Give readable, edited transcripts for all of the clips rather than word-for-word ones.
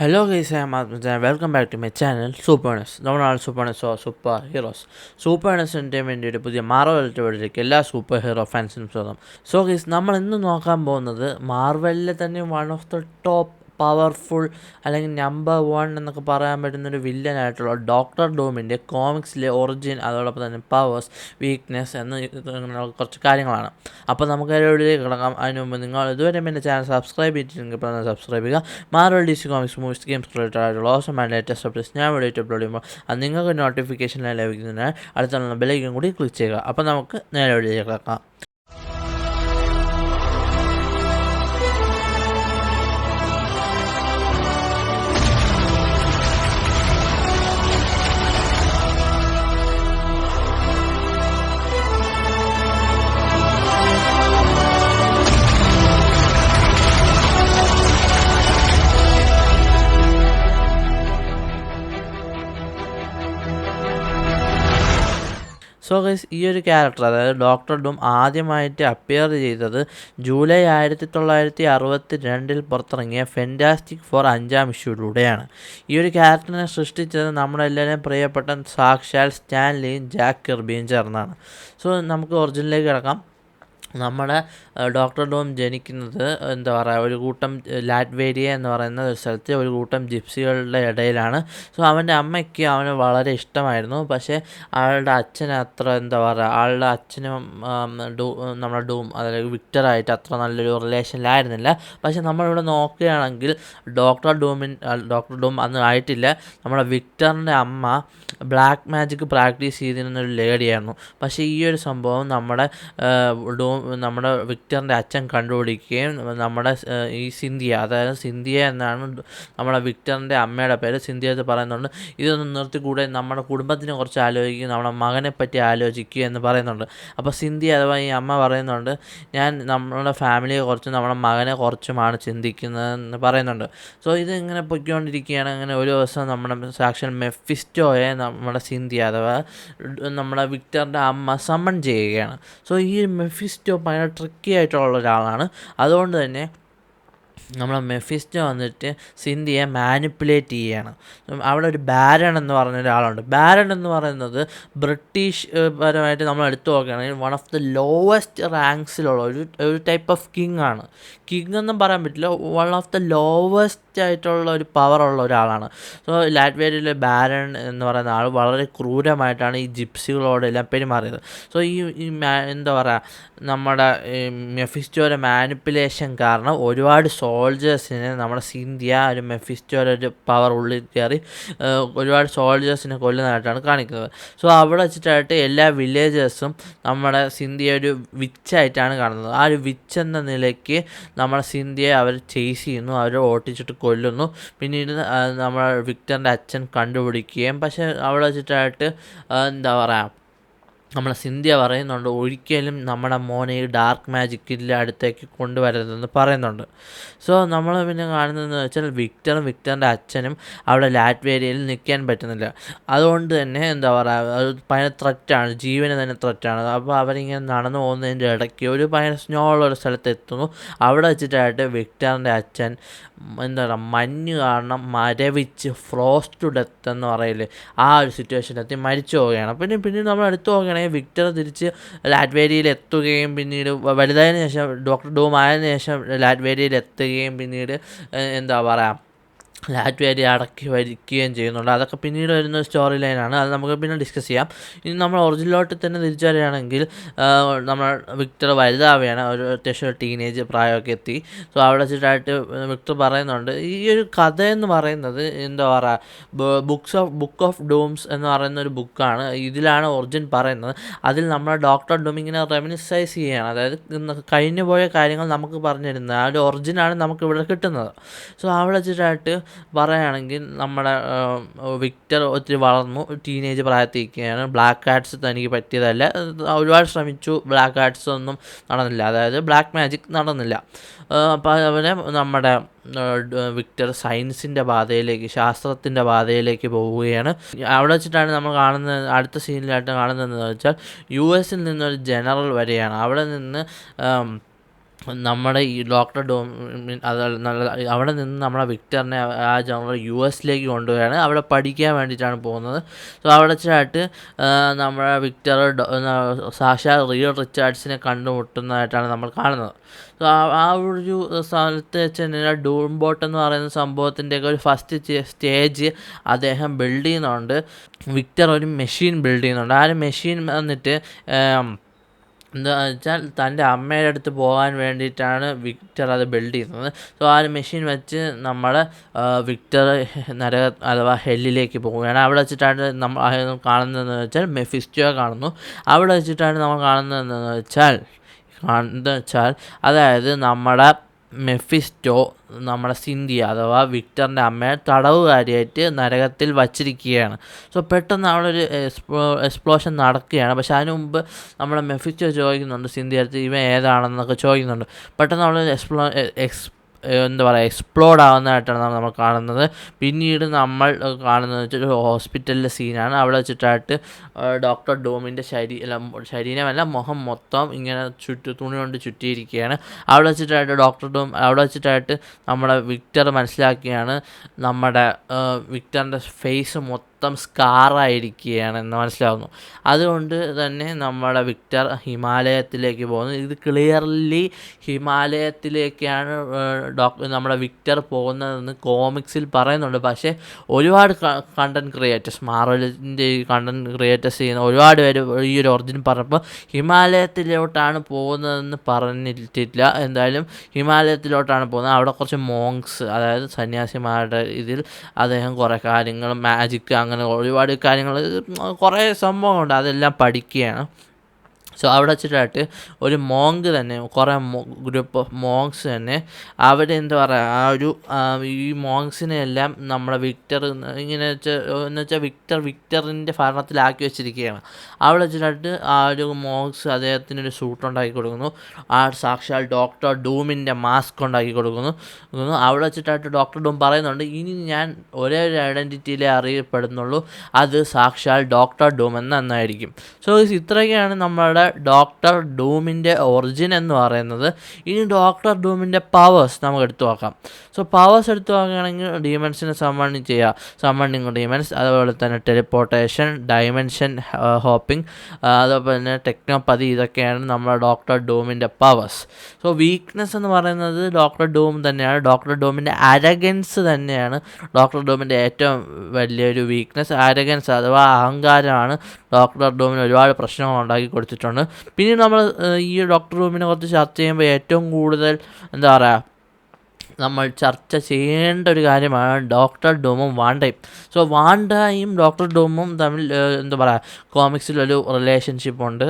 Hello guys, I am Atman and welcome back to my channel Superness. നമ്മളാണ് സൂപ്പർനെസ് super heroes. സൂപ്പർനെസ് എൻ്റർടൈൻമെൻറ്റിൻ്റെ പുതിയ Marvel വീഡിയോയിലേക്ക് എല്ലാ super hero ഫാൻസിനും സ്വാഗതം. So guys, നമ്മൾ ഇന്ന് നോക്കാൻ പോകുന്നത് മാർവലിലെ തന്നെ one of the top powerful അല്ലെങ്കിൽ നമ്പർ 1 എന്നൊക്കെ പറയാൻ പറ്റുന്നൊരു വില്ലനായിട്ടുള്ള ഡോക്ടർ ഡൂമിൻ്റെ കോമിക്സിലെ ഒറിജിൻ, അതോടൊപ്പം തന്നെ പവേഴ്സ്, വീക്ക്നെസ് ഇങ്ങനെ കുറച്ച് കാര്യങ്ങളാണ്. അപ്പോൾ നമുക്ക് അതിലേക്ക് കിടക്കാം. അതിന് മുമ്പ് നിങ്ങൾ ഇതുവരെ എൻ്റെ ചാനൽ സബ്സ്ക്രൈബ് ചെയ്തിട്ടുണ്ടെങ്കിൽ ഇപ്പോൾ തന്നെ സബ്സ്ക്രൈബ് ചെയ്യുക. Marvel DC comics, movies, games related ആയിട്ടുള്ള ഓസം ആൻഡ് ലേറ്റസ്റ്റ് അപ്ഡേറ്റ്സ് ഞാൻ വീഡിയോ അപ്ലോഡ് ചെയ്യുമ്പോൾ അത് നിങ്ങൾക്ക് നോട്ടിഫിക്കേഷനായി ലഭിക്കുന്നതിനാൽ അടുത്തുള്ള ബെല്ലൈക്കൻ കൂടി ക്ലിക്ക് ചെയ്യുക. അപ്പോൾ നമുക്ക് നേരെ വീഡിയോയിലേക്ക് കിടക്കാം. സോ ഗൈസ്, ഈ ഒരു ക്യാരക്ടർ, അതായത് ഡോക്ടർ ഡൂം ആദ്യമായിട്ട് അപ്പിയർ ചെയ്തത് ജൂലൈ 1962 പുറത്തിറങ്ങിയ ഫെൻറ്റാസ്റ്റിക് ഫോർ 5ാം ഇഷ്യൂയിലൂടെയാണ്. ഈ ഒരു ക്യാരക്ടറിനെ സൃഷ്ടിച്ചത് നമ്മളെല്ലാവരും പ്രിയപ്പെട്ട സാക്ഷാൽ സ്റ്റാൻ ലീയും ജാക്ക് കിർബിയും ചേർന്നാണ്. സോ നമുക്ക് ഒറിജിനിലേക്ക് കിടക്കാം. നമ്മുടെ ഡോക്ടർ ഡൂം ജനിക്കുന്നത് എന്താ പറയുക, ഒരു കൂട്ടം ലാറ്റ്വേരിയ എന്ന് പറയുന്ന ഒരു സ്ഥലത്ത് ഒരു കൂട്ടം ജിപ്സികളുടെ ഇടയിലാണ്. സോ അവൻ്റെ അമ്മയ്ക്ക് അവന് വളരെ ഇഷ്ടമായിരുന്നു. പക്ഷേ ആളുടെ അച്ഛന് അത്ര എന്താ പറയുക, ആളുടെ അച്ഛനും നമ്മുടെ ഡൂം, അതായത് വിക്ടറായിട്ട് അത്ര നല്ലൊരു റിലേഷനിലായിരുന്നില്ല. പക്ഷേ നമ്മളിവിടെ നോക്കുകയാണെങ്കിൽ ഡോക്ടർ ഡൂം അന്ന് ആയിട്ടില്ല. നമ്മുടെ വിക്ടറിൻ്റെ അമ്മ ബ്ലാക്ക് മാജിക് പ്രാക്ടീസ് ചെയ്തിരുന്നൊരു ലേഡിയായിരുന്നു. പക്ഷേ ഈ ഒരു സംഭവം നമ്മുടെ വിക്ടറിൻ്റെ അച്ഛൻ കണ്ടുപിടിക്കുകയും നമ്മുടെ ഈ സിന്ധിയ, അതായത് സിന്ധിയ എന്നാണ് നമ്മുടെ വിക്ടറിൻ്റെ അമ്മയുടെ പേര്, സിന്ധിയ എന്ന് പറയുന്നുണ്ട്. ഇതൊന്നും നിർത്തിക്കൂടെ, നമ്മുടെ കുടുംബത്തിനെ കുറിച്ച് ആലോചിക്കുക, നമ്മുടെ മകനെ പറ്റി ആലോചിക്കുക എന്ന് പറയുന്നുണ്ട്. അപ്പോൾ സിന്ധിയ അഥവാ ഈ അമ്മ പറയുന്നുണ്ട്, ഞാൻ നമ്മുടെ ഫാമിലിയെ കുറിച്ചും നമ്മുടെ മകനെ കുറിച്ചുമാണ് ചിന്തിക്കുന്നതെന്ന് പറയുന്നുണ്ട്. സോ ഇതിങ്ങനെ പൊയ്ക്കൊണ്ടിരിക്കുകയാണ്. അങ്ങനെ ഒരു ദിവസം നമ്മുടെ സാക്ഷാൽ മെഫിസ്റ്റോയെ നമ്മുടെ സിന്ധിയ അഥവാ നമ്മുടെ വിക്ടറിൻ്റെ അമ്മ സമ്മൺ ചെയ്യുകയാണ്. സോ ഈ മെഫിസ്റ്റോ ഭയങ്കര ട്രിക്കി ആയിട്ടുള്ള ഒരാളാണ്. അതുകൊണ്ട് തന്നെ നമ്മളെ മെഫിസ്റ്റോ വന്നിട്ട് സിന്ധിയെ മാനിപ്പുലേറ്റ് ചെയ്യുകയാണ്. അവിടെ ഒരു ബാരൺ എന്ന് പറഞ്ഞ ഒരാളുണ്ട്. ബാരൺ എന്ന് പറയുന്നത് ബ്രിട്ടീഷ് പരമായിട്ട് നമ്മൾ എടുത്തു നോക്കുകയാണെങ്കിൽ വൺ ഓഫ് ദ ലോവസ്റ്റ് റാങ്ക്സിലുള്ള ഒരു ടൈപ്പ് ഓഫ് കിങ് ആണ്. കിങ് എന്നും പറയാൻ പറ്റില്ല, വൺ ഓഫ് ദ ലോവസ്റ്റ് ആയിട്ടുള്ള ഒരു പവറുള്ള ഒരാളാണ്. സോ ലാറ്റ്വേരിയയിലെ ബാരൺ എന്ന് പറയുന്ന ആൾ വളരെ ക്രൂരമായിട്ടാണ് ഈ ജിപ്സികളോടെല്ലാം പെരുമാറിയത്. സോ ഈ എന്താ പറയുക, നമ്മുടെ മെഫിസ്റ്റോയുടെ മാനിപ്പുലേഷൻ കാരണം ഒരുപാട് സോൾജേഴ്സിനെ നമ്മുടെ സിന്ധിയ ഒരു മെഫിസ്റ്റോയുടെ ഒരു പവർ ഉള്ളിൽ കയറി ഒരുപാട് സോൾജേഴ്സിനെ കൊല്ലുന്നതായിട്ടാണ് കാണിക്കുന്നത്. സോ അവിടെ വെച്ചിട്ടായിട്ട് എല്ലാ വില്ലേജേഴ്സും നമ്മുടെ സിന്ധിയ ഒരു വിച്ചായിട്ടാണ് കാണുന്നത്. ആ ഒരു വിച്ച് എന്ന നിലയ്ക്ക് നമ്മുടെ സിന്ധിയെ അവർ ചേസ് ചെയ്യുന്നു, അവർ ഓട്ടിച്ചിട്ട് കൊല്ലുന്നു. പിന്നീട് നമ്മുടെ വിക്ടറിൻ്റെ അച്ഛൻ കണ്ടുപിടിക്കുകയും, പക്ഷേ അവിടെ വെച്ചിട്ടായിട്ട് എന്താ പറയുക, നമ്മളെ സിന്ധിയ പറയുന്നുണ്ട് ഒരിക്കലും നമ്മുടെ മോനെ ഈ ഡാർക്ക് മാജിക്കിൻ്റെ അടുത്തേക്ക് കൊണ്ടുവരരുതെന്ന് പറയുന്നുണ്ട്. സോ നമ്മൾ പിന്നെ കാണുന്നതെന്ന് വെച്ചാൽ വിക്ടറിൻ്റെ അച്ഛനും അവിടെ ലാറ്റ്വേരിയയിൽ നിൽക്കാൻ പറ്റുന്നില്ല. അതുകൊണ്ട് തന്നെ എന്താ പറയുക, അത് ഭയങ്കര ത്രെറ്റാണ്, ജീവന് തന്നെ ത്രെറ്റാണ്. അപ്പോൾ അവരിങ്ങനെ നടന്നു പോകുന്നതിൻ്റെ ഇടയ്ക്ക് ഒരു ഭയങ്കര സ്നോ ഉള്ളൊരു സ്ഥലത്ത് എത്തുന്നു. അവിടെ വെച്ചിട്ടായിട്ട് വിക്ടറിൻ്റെ അച്ഛൻ എന്താ പറയുക, മഞ്ഞ് കാരണം മരവിച്ച് ഫ്രോസ്റ്റ് ഡെത്ത് എന്ന് പറയില്ലേ, ആ ഒരു സിറ്റുവേഷനിലെത്തി മരിച്ചു പോവുകയാണ്. പിന്നീട് നമ്മൾ എടുത്തു പോവുകയാണെങ്കിൽ വിക്ടർ തിരിച്ച് ലാറ്റ്വേരിയയിൽ എത്തുകയും, പിന്നീട് വലുതായതിനു ശേഷം ഡോക്ടർ ഡൂം ആയതിനു ശേഷം ലാറ്റ്വേരിയയിൽ എത്തുകയും, പിന്നീട് എന്താ പറയുക, ലാറ്റ്വേരിയ അടക്കി വരിക്കുകയും ചെയ്യുന്നുണ്ട്. അതൊക്കെ പിന്നീട് വരുന്ന സ്റ്റോറി ലൈനാണ്, അത് നമുക്ക് പിന്നെ ഡിസ്കസ് ചെയ്യാം. ഇനി നമ്മൾ ഒറിജിനലോട്ട് തന്നെ തിരിച്ചു വരികയാണെങ്കിൽ നമ്മൾ വിക്ടർ വലുതാവുകയാണ്, ഒരു അത്യാവശ്യം ടീനേജ് പ്രായമൊക്കെ എത്തി. സോ അവിടെ വെച്ചിട്ടായിട്ട് വിക്ടർ പറയുന്നുണ്ട്, ഈ ഒരു കഥയെന്ന് പറയുന്നത് എന്താ പറയുക, ബുക്ക് ഓഫ് ഡൂംസ് എന്ന് പറയുന്ന ഒരു ബുക്കാണ്. ഇതിലാണ് ഒറിജിൻ പറയുന്നത്. അതിൽ നമ്മുടെ ഡോക്ടർ ഡൂം ഇങ്ങനെ റെമിനിസൈസ് ചെയ്യുകയാണ്, അതായത് കഴിഞ്ഞു പോയ കാര്യങ്ങൾ നമുക്ക് പറഞ്ഞു തരുന്നത്. ആ ഒരു ഒറിജിനാണ് നമുക്ക് ഇവിടെ കിട്ടുന്നത്. സോ അവിടെ വെച്ചിട്ടായിട്ട് പറയുകയാണെങ്കിൽ നമ്മുടെ വിക്ടർ ഒത്തിരി വളർന്നു, ടീനേജ് പ്രായത്തിരിക്കുകയാണ്. ബ്ലാക്ക് ആർട്സ് തനിക്ക് പറ്റിയതല്ല, ഒരുപാട് ശ്രമിച്ചു, ബ്ലാക്ക് ആർട്സ് ഒന്നും നടന്നില്ല, അതായത് ബ്ലാക്ക് മാജിക് നടന്നില്ല. അപ്പോൾ അവനെ നമ്മുടെ വിക്ടർ സയൻസിൻ്റെ പാതയിലേക്ക്, ശാസ്ത്രത്തിൻ്റെ പാതയിലേക്ക് പോവുകയാണ്. അവിടെ വെച്ചിട്ടാണ് നമ്മൾ കാണുന്നത്, അടുത്ത സീനിലായിട്ട് കാണുന്നതെന്ന് വെച്ചാൽ US നിന്നൊരു ജനറൽ വരികയാണ്. അവിടെ നിന്ന് നമ്മുടെ ഈ ഡോക്ടർ ഡൂമിൻ അത് അവിടെ നിന്ന് നമ്മളെ വിക്ടറിനെ ആ ജനറൽ US കൊണ്ടുപോവുകയാണ്. അവിടെ പഠിക്കാൻ വേണ്ടിയിട്ടാണ് പോകുന്നത്. സോ അവിടെ വെച്ചായിട്ട് നമ്മുടെ വിക്ടർ സാക്ഷാൽ റിയൽ റിച്ചാർഡ്സിനെ കണ്ടുമുട്ടുന്നതായിട്ടാണ് നമ്മൾ കാണുന്നത്. സോ ആ ഒരു സ്ഥലത്ത് വെച്ച് കഴിഞ്ഞാൽ ഡൂം ബോട്ട് എന്ന് പറയുന്ന സംഭവത്തിൻ്റെയൊക്കെ ഒരു ഫസ്റ്റ് സ്റ്റേജ് അദ്ദേഹം ബിൽഡ് ചെയ്യുന്നുണ്ട്. വിക്ടർ ഒരു മെഷീൻ ബിൽഡ് ചെയ്യുന്നുണ്ട്. ആ ഒരു മെഷീൻ വന്നിട്ട് എന്താ വെച്ചാൽ തൻ്റെ അമ്മയുടെ അടുത്ത് പോകാൻ വേണ്ടിയിട്ടാണ് വിക്ടർ അത് ബിൽഡ് ചെയ്യുന്നത്. സോ ആ ഒരു മെഷീൻ വെച്ച് നമ്മൾ വിക്ടർ അഥവാ ഹെല്ലിലേക്ക് പോവുകയാണ്. അവിടെ വെച്ചിട്ടാണ് നമ്മൾ കാണുന്നതെന്ന് വെച്ചാൽ മെഫിസ്റ്റോയെ കാണുന്നു. അവിടെ വെച്ചിട്ടാണ് നമ്മൾ കാണുന്നതെന്ന് വെച്ചാൽ അതായത് നമ്മുടെ മെഫിസ്റ്റോ നമ്മുടെ സിന്ധ്യ അഥവാ വിക്ടറിൻ്റെ അമ്മയെ തടവുകാരിയായിട്ട് നരകത്തിൽ വച്ചിരിക്കുകയാണ്. സോ പെട്ടെന്ന് അവിടെ ഒരു എക്സ്പ്ലോഷൻ നടക്കുകയാണ്. പക്ഷെ അതിന് മുമ്പ് നമ്മുടെ മെഫിസ്റ്റോ ചോദിക്കുന്നുണ്ട് സിന്ധ്യ അടുത്ത് ഇവൻ ഏതാണെന്നൊക്കെ ചോദിക്കുന്നുണ്ട്. പെട്ടെന്ന് അവിടെ എക്സ്പ്ലോഡ് ആവുന്നതായിട്ടാണ് നമ്മൾ കാണുന്നത്. പിന്നീട് നമ്മൾ കാണുന്നത് വെച്ചാൽ ഒരു ഹോസ്പിറ്റലിലെ സീനാണ്. അവിടെ വെച്ചിട്ടായിട്ട് ഡോക്ടർ ഡൂമിൻ്റെ ശരീരമല്ല മുഖം മൊത്തം ഇങ്ങനെ തുണി കൊണ്ട് ചുറ്റിയിരിക്കുകയാണ്. അവിടെ വെച്ചിട്ടായിട്ട് നമ്മുടെ വിക്ടർ മനസ്സിലാക്കിയാണ് നമ്മുടെ വിക്ടറിൻ്റെ ഫേസ് മൊത്തം സ്കാറായിരിക്കുകയാണെന്ന് മനസ്സിലാവുന്നു. അതുകൊണ്ട് തന്നെ നമ്മുടെ വിക്ടർ ഹിമാലയത്തിലേക്ക് പോകുന്നു. ഇത് ക്ലിയർലി ഹിമാലയത്തിലേക്കാണ് നമ്മുടെ വിക്ടർ പോകുന്നതെന്ന് കോമിക്സിൽ പറയുന്നുണ്ട്. പക്ഷേ ഒരുപാട് കണ്ടൻറ് ക്രിയേറ്റേഴ്സ് മാർവലിൻ്റെ ഈ കണ്ടൻറ് ക്രിയേറ്റേഴ്സ് ചെയ്യുന്ന ഒരുപാട് പേര് ഈ ഒരു ഒറിജിൻ പറഞ്ഞപ്പോൾ ഹിമാലയത്തിലോട്ടാണ് പോകുന്നതെന്ന് പറഞ്ഞിട്ടില്ല. എന്തായാലും ഹിമാലയത്തിലോട്ടാണ് പോകുന്നത്. അവിടെ കുറച്ച് മോങ്സ് അതായത് സന്യാസിമാരുടെ ഇതിൽ അദ്ദേഹം കുറേ കാര്യങ്ങൾ മാജിക് അങ്ങനെ ഒരുപാട് കാര്യങ്ങൾ കുറേ സംഭവങ്ങളുണ്ട്, അതെല്ലാം പഠിക്കുകയാണ്. സോ അവിടെ വെച്ചിട്ടായിട്ട് ഒരു മോങ്ക് തന്നെ കുറേ ഗ്രൂപ്പ് ഓഫ് മോങ്സ് തന്നെ അവിടെ എന്താ പറയുക ഈ മോങ്സിനെ എല്ലാം നമ്മുടെ വിക്ടർ ഇങ്ങനെ എന്ന് വെച്ചാൽ വിക്ടറിൻ്റെ ഭരണത്തിലാക്കി വെച്ചിരിക്കുകയാണ്. അവിടെ വെച്ചിട്ടായിട്ട് ആ ഒരു മോങ്സ് അദ്ദേഹത്തിനൊരു സൂട്ട് ഉണ്ടാക്കി കൊടുക്കുന്നു. ആ സാക്ഷാൽ ഡോക്ടർ ഡൂമിൻ്റെ മാസ്ക് ഉണ്ടാക്കി കൊടുക്കുന്നു. അവിടെ വെച്ചിട്ടായിട്ട് ഡോക്ടർ ഡൂം പറയുന്നുണ്ട് ഇനി ഞാൻ ഒരേ ഒരു ഐഡൻറ്റിറ്റിയിലേ അറിയപ്പെടുന്നുള്ളൂ, അത് സാക്ഷാൽ ഡോക്ടർ ഡൂം എന്നായിരിക്കും. സോ ഇത്രയൊക്കെയാണ് നമ്മുടെ ഡോക്ടർ ഡൂമിൻ്റെ ഒറിജിൻ എന്ന് പറയുന്നത്. ഇനി ഡോക്ടർ ഡൂമിൻ്റെ പവേഴ്സ് നമുക്ക് എടുത്തു നോക്കാം. സോ പവേഴ്സ് എടുത്തു നോക്കുകയാണെങ്കിൽ ഡീമൻസിനെ സമ്മണിങ് ഡീമൻസ്, അതുപോലെ തന്നെ ടെലിപ്പോർട്ടേഷൻ, ഡയമെൻഷൻ ഹോപ്പിംഗ്, അതുപോലെ തന്നെ ടെക്നോപ്പതി, ഇതൊക്കെയാണ് നമ്മുടെ ഡോക്ടർ ഡൂമിൻ്റെ പവേഴ്സ്. സോ വീക്ക്നെസ് എന്ന് പറയുന്നത് ഡോക്ടർ ഡൂം തന്നെയാണ്. ഡോക്ടർ ഡൂമിൻ്റെ അരഗൻസ് തന്നെയാണ് ഡോക്ടർ ഡൂമിൻ്റെ ഏറ്റവും വലിയൊരു വീക്ക്നെസ്. അരഗൻസ് അഥവാ അഹങ്കാരമാണ് ഡോക്ടർ ഡൂമിന് ഒരുപാട് പ്രശ്നങ്ങൾ ഉണ്ടാക്കി കൊടുത്തിട്ടുണ്ട്. പിന്നെ നമ്മൾ ഈ ഡോക്ടർ ഡൂമിനെ കുറിച്ച് ചർച്ച ചെയ്യുമ്പോൾ ഏറ്റവും കൂടുതൽ എന്താ പറയുക നമ്മൾ ചർച്ച ചെയ്യേണ്ട ഒരു കാര്യമാണ് ഡോക്ടർ ഡൂമും വാണ്ടയും. സോ വാണ്ടയും ഡോക്ടർ ഡൂമും തമ്മിൽ എന്താ പറയുക കോമിക്സിലൊരു റിലേഷൻഷിപ്പുണ്ട്.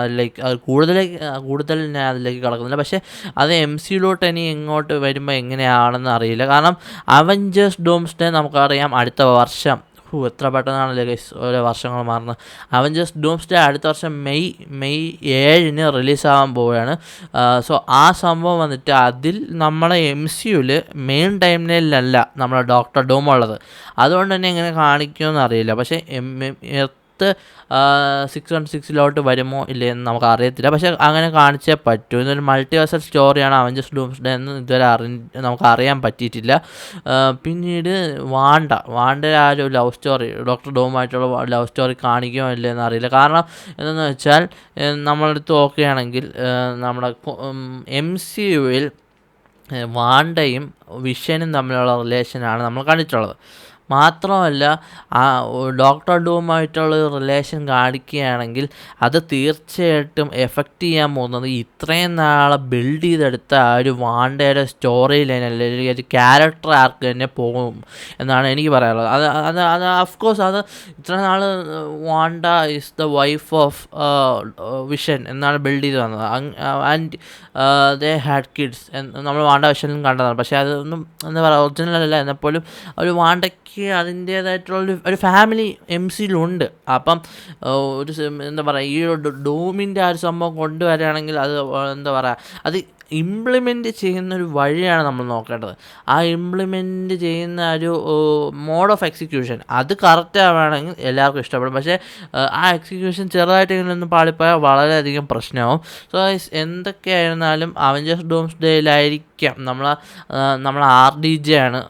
അതിലേക്ക് അത് കൂടുതൽ ഞാൻ അതിലേക്ക് കടക്കുന്നില്ല. പക്ഷേ അത് MCയിലോട്ട് ഇനി ഇങ്ങോട്ട് വരുമ്പോൾ എങ്ങനെയാണെന്ന് അറിയില്ല. കാരണം അവഞ്ചേഴ്സ് ഡൂംസ്ഡേ നമുക്കറിയാം അടുത്ത വർഷം. എത്ര പെട്ടെന്നാണല്ലേ ഗൈസ് ഓരോ വർഷങ്ങൾ മാറുന്നത്. അവഞ്ചേഴ്സ് ഡൂംസ്ഡേ അടുത്ത വർഷം മെയ് 7 റിലീസാകാൻ പോവുകയാണ്. സോ ആ സംഭവം വന്നിട്ട് അതിൽ നമ്മളെ MCUവിൽ മെയിൻ ടൈം ലൈനിലല്ല നമ്മളെ ഡോക്ടർ ഡൂം ഉള്ളത്. അതുകൊണ്ട് തന്നെ എങ്ങനെ കാണിക്കുമെന്ന് അറിയില്ല. പക്ഷേ 616 വരുമോ ഇല്ലയെന്ന് നമുക്ക് അറിയത്തില്ല. പക്ഷേ അങ്ങനെ കാണിച്ചേ പറ്റൂ. ഇതൊരു മൾട്ടിവേഴ്സൽ സ്റ്റോറിയാണ് അവഞ്ചേഴ്സ് ഡൂംസ്ഡേ എന്ന് ഇതുവരെ നമുക്ക് അറിയാൻ പറ്റിയിട്ടില്ല. പിന്നീട് വാണ്ട ആ ഒരു ലവ് സ്റ്റോറി ഡോക്ടർ ഡൂമായിട്ടുള്ള ലവ് സ്റ്റോറി കാണിക്കുമോ ഇല്ലയെന്ന് അറിയില്ല. കാരണം എന്താണെന്ന് വെച്ചാൽ നമ്മളെടുത്ത് നോക്കുകയാണെങ്കിൽ നമ്മുടെ MCUവിൽ വാണ്ടയും വിഷനും തമ്മിലുള്ള റിലേഷനാണ് നമ്മൾ കണ്ടിട്ടുള്ളത്. മാത്രമല്ല ആ ഡോക്ടർ ഡൂമായിട്ടുള്ള റിലേഷൻ കാണിക്കുകയാണെങ്കിൽ അത് തീർച്ചയായിട്ടും എഫക്റ്റ് ചെയ്യാൻ പോകുന്നത് ഇത്രയും നാളെ ബിൽഡ് ചെയ്തെടുത്ത ആ ഒരു വാണ്ടയുടെ സ്റ്റോറി ലൈൻ അല്ലെങ്കിൽ ഒരു ക്യാരക്ടർ ആർക്ക് തന്നെ പോകും എന്നാണ് എനിക്ക് പറയാനുള്ളത്. അത് ഓഫ്കോഴ്സ് അത് ഇത്ര നാൾ Wanda is the wife of Vision എന്നാണ് ബിൽഡ് ചെയ്ത് വന്നത്. ആൻഡ് ദേ ഹാഡ് കിഡ്സ് നമ്മൾ വാണ്ട വിഷനിലും കണ്ടതാണ്. പക്ഷേ അതൊന്നും എന്താ പറയുക ഒറിജിനൽ അല്ല. എന്നപ്പോലും ഒരു വാണ്ടയ്ക്ക് അതിൻ്റേതായിട്ടുള്ള ഒരു ഫാമിലി MCയിലുണ്ട്. അപ്പം ഒരു എന്താ പറയുക ഈ ഒരു ഡൂമിൻ്റെ ആ ഒരു സംഭവം കൊണ്ടുവരികയാണെങ്കിൽ അത് എന്താ പറയുക അത് ഇംപ്ലിമെൻറ്റ് ചെയ്യുന്നൊരു വഴിയാണ് നമ്മൾ നോക്കേണ്ടത്. ആ ഇംപ്ലിമെൻറ്റ് ചെയ്യുന്ന ഒരു മോഡ് ഓഫ് എക്സിക്യൂഷൻ അത് കറക്റ്റ് ആവുകയാണെങ്കിൽ എല്ലാവർക്കും ഇഷ്ടപ്പെടും. പക്ഷേ ആ എക്സിക്യൂഷൻ ചെറുതായിട്ടെങ്കിലും ഒന്ന് പാളിപ്പോയാൽ വളരെയധികം പ്രശ്നമാവും. സോ എന്തൊക്കെയായിരുന്നാലും അവഞ്ചേഴ്സ് ഡൂംസ്ഡേയിലായിരിക്കാം നമ്മൾ RDJ ആണ്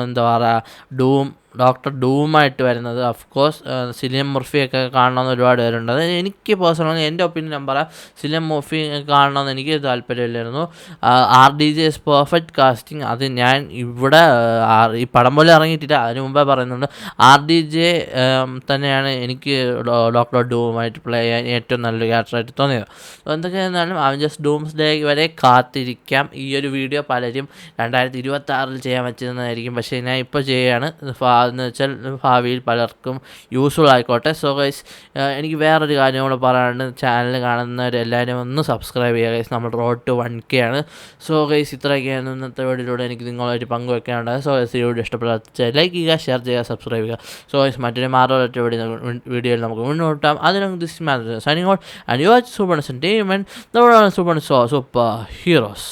എന്താ പറയുക ഡോക്ടർ ഡൂമായിട്ട് വരുന്നത്. ഓഫ്കോഴ്സ് സിലിയൻ മുർഫിയൊക്കെ കാണണമെന്ന് ഒരുപാട് പേരുണ്ട്. അത് എനിക്ക് പേഴ്സണലി എൻ്റെ ഒപ്പീനിയൻ ഞാൻ പറയാം, സിലിയൻ മുർഫി കാണണമെന്ന് എനിക്ക് താല്പര്യമില്ലായിരുന്നു. RDJ is perfect casting. അത് ഞാൻ ഇവിടെ ഈ പടം പോലെ ഇറങ്ങിയിട്ടില്ല, അതിന് മുമ്പേ പറയുന്നുണ്ട്. RDJ തന്നെയാണ് എനിക്ക് ഡോക്ടർ ഡൂമായിട്ട് പ്ലേ ചെയ്യാൻ ഏറ്റവും നല്ലൊരു ക്യാരക്ടറായിട്ട് തോന്നിയത്. എന്തൊക്കെയായിരുന്നാലും അവഞ്ചേഴ്സ് ഡൂംസ്ഡേ വരെ കാത്തിരിക്കാം. ഈ ഒരു വീഡിയോ പലരും 2026 ചെയ്യാൻ പറ്റുന്നതായിരിക്കും, പക്ഷേ ഞാൻ ഇപ്പോൾ ചെയ്യുകയാണ്. എന്ന് വെച്ചാൽ ഭാവിയിൽ പലർക്കും യൂസ്ഫുൾ ആയിക്കോട്ടെ. സോ ഗൈസ്, എനിക്ക് വേറൊരു കാര്യം കൂടെ പറയാനുണ്ട്. ചാനൽ കാണുന്നവരെല്ലാവരും ഒന്ന് സബ്സ്ക്രൈബ് ചെയ്യുക ഗൈസ്. നമ്മൾ റോഡ് ടു 1K ആണ്. സോ ഗൈസ്, ഇത്രയൊക്കെയാണ് ഇന്നത്തെ വീഡിയോയിലൂടെ എനിക്ക് നിങ്ങളായിട്ട് പങ്കുവെക്കാനുണ്ടായത്. സോ ഗൈസ്, ഈ വീഡിയോ ഇഷ്ടപ്പെട്ടാൽ ലൈക്ക് ചെയ്യുക, ഷെയർ ചെയ്യുക, സബ്സ്ക്രൈബ് ചെയ്യുക. സോ ഗൈസ്, മറ്റൊരു മാറോട്ട് വീഡിയോയിൽ നമുക്ക് മുന്നോട്ടാം. അതിനൊക്കെ this match signing out and you watch super entertainment, super heroes.